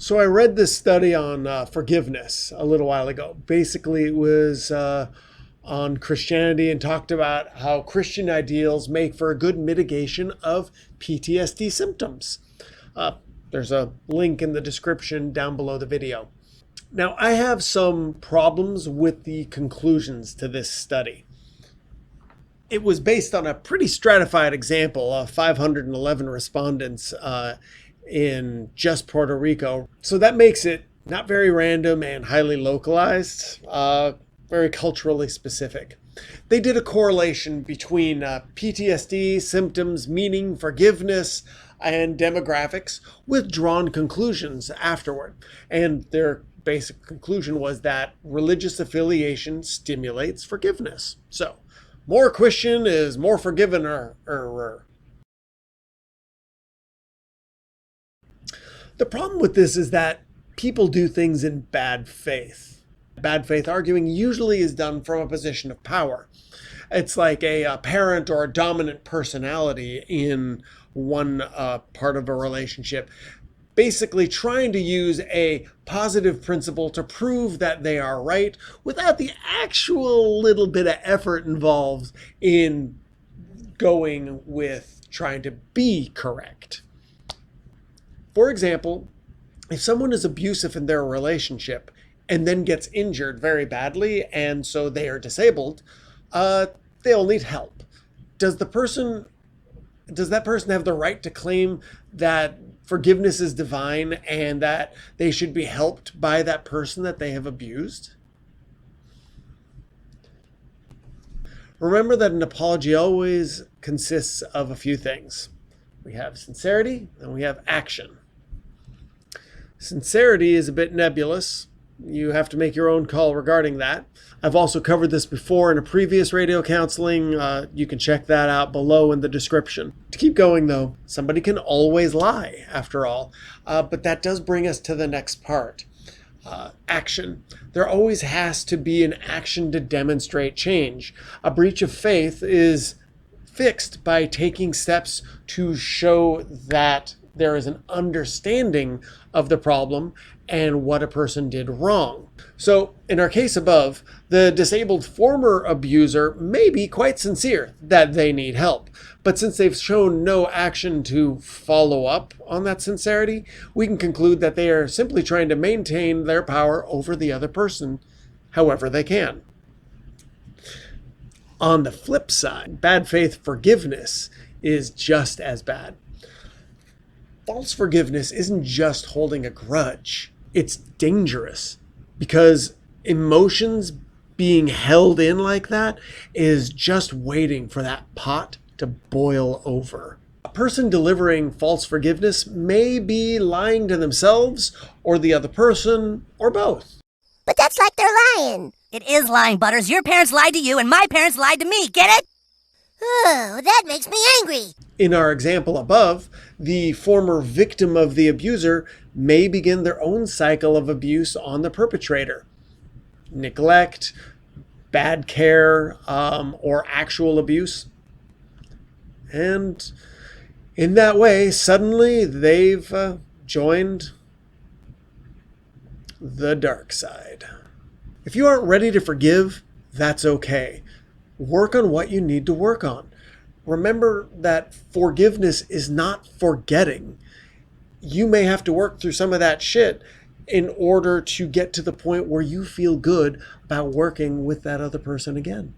So I read this study on forgiveness a little while ago. Basically, it was on Christianity and talked about how Christian ideals make for a good mitigation of PTSD symptoms. There's a link in the description down below the video. Now, I have some problems with the conclusions to this study. It was based on a pretty stratified example of 511 respondents in just Puerto Rico. So that makes it not very random and highly localized, very culturally specific. They did a correlation between PTSD symptoms, meaning, forgiveness, and demographics with drawn conclusions afterward. And their basic conclusion was that religious affiliation stimulates forgiveness. So, more Christian is more forgiven. The problem with this is that people do things in bad faith. Bad faith arguing usually is done from a position of power. It's like a parent or a dominant personality in one part of a relationship, basically trying to use a positive principle to prove that they are right without the actual little bit of effort involved in going with trying to be correct. For example, if someone is abusive in their relationship and then gets injured very badly and so they are disabled, they'll need help. Does that person have the right to claim that forgiveness is divine and that they should be helped by that person that they have abused? Remember that an apology always consists of a few things. We have sincerity and we have action. Sincerity is a bit nebulous. You have to make your own call regarding that. I've also covered this before in a previous radio counseling. You can check that out below in the description. To keep going though, somebody can always lie after all. But that does bring us to the next part. Action. There always has to be an action to demonstrate change. A breach of faith is fixed by taking steps to show that there is an understanding of the problem and what a person did wrong. So in our case above, the disabled former abuser may be quite sincere that they need help. But since they've shown no action to follow up on that sincerity, we can conclude that they are simply trying to maintain their power over the other person however they can. On the flip side, bad faith forgiveness is just as bad. False forgiveness isn't just holding a grudge. It's dangerous because emotions being held in like that is just waiting for that pot to boil over. A person delivering false forgiveness may be lying to themselves or the other person or both. But that's like they're lying. It is lying, Butters. Your parents lied to you and my parents lied to me. Get it? Oh, that makes me angry. In our example above, the former victim of the abuser may begin their own cycle of abuse on the perpetrator. Neglect, bad care, or actual abuse. And in that way, suddenly they've joined the dark side. If you aren't ready to forgive, that's okay. Work on what you need to work on. Remember that forgiveness is not forgetting. You may have to work through some of that shit in order to get to the point where you feel good about working with that other person again.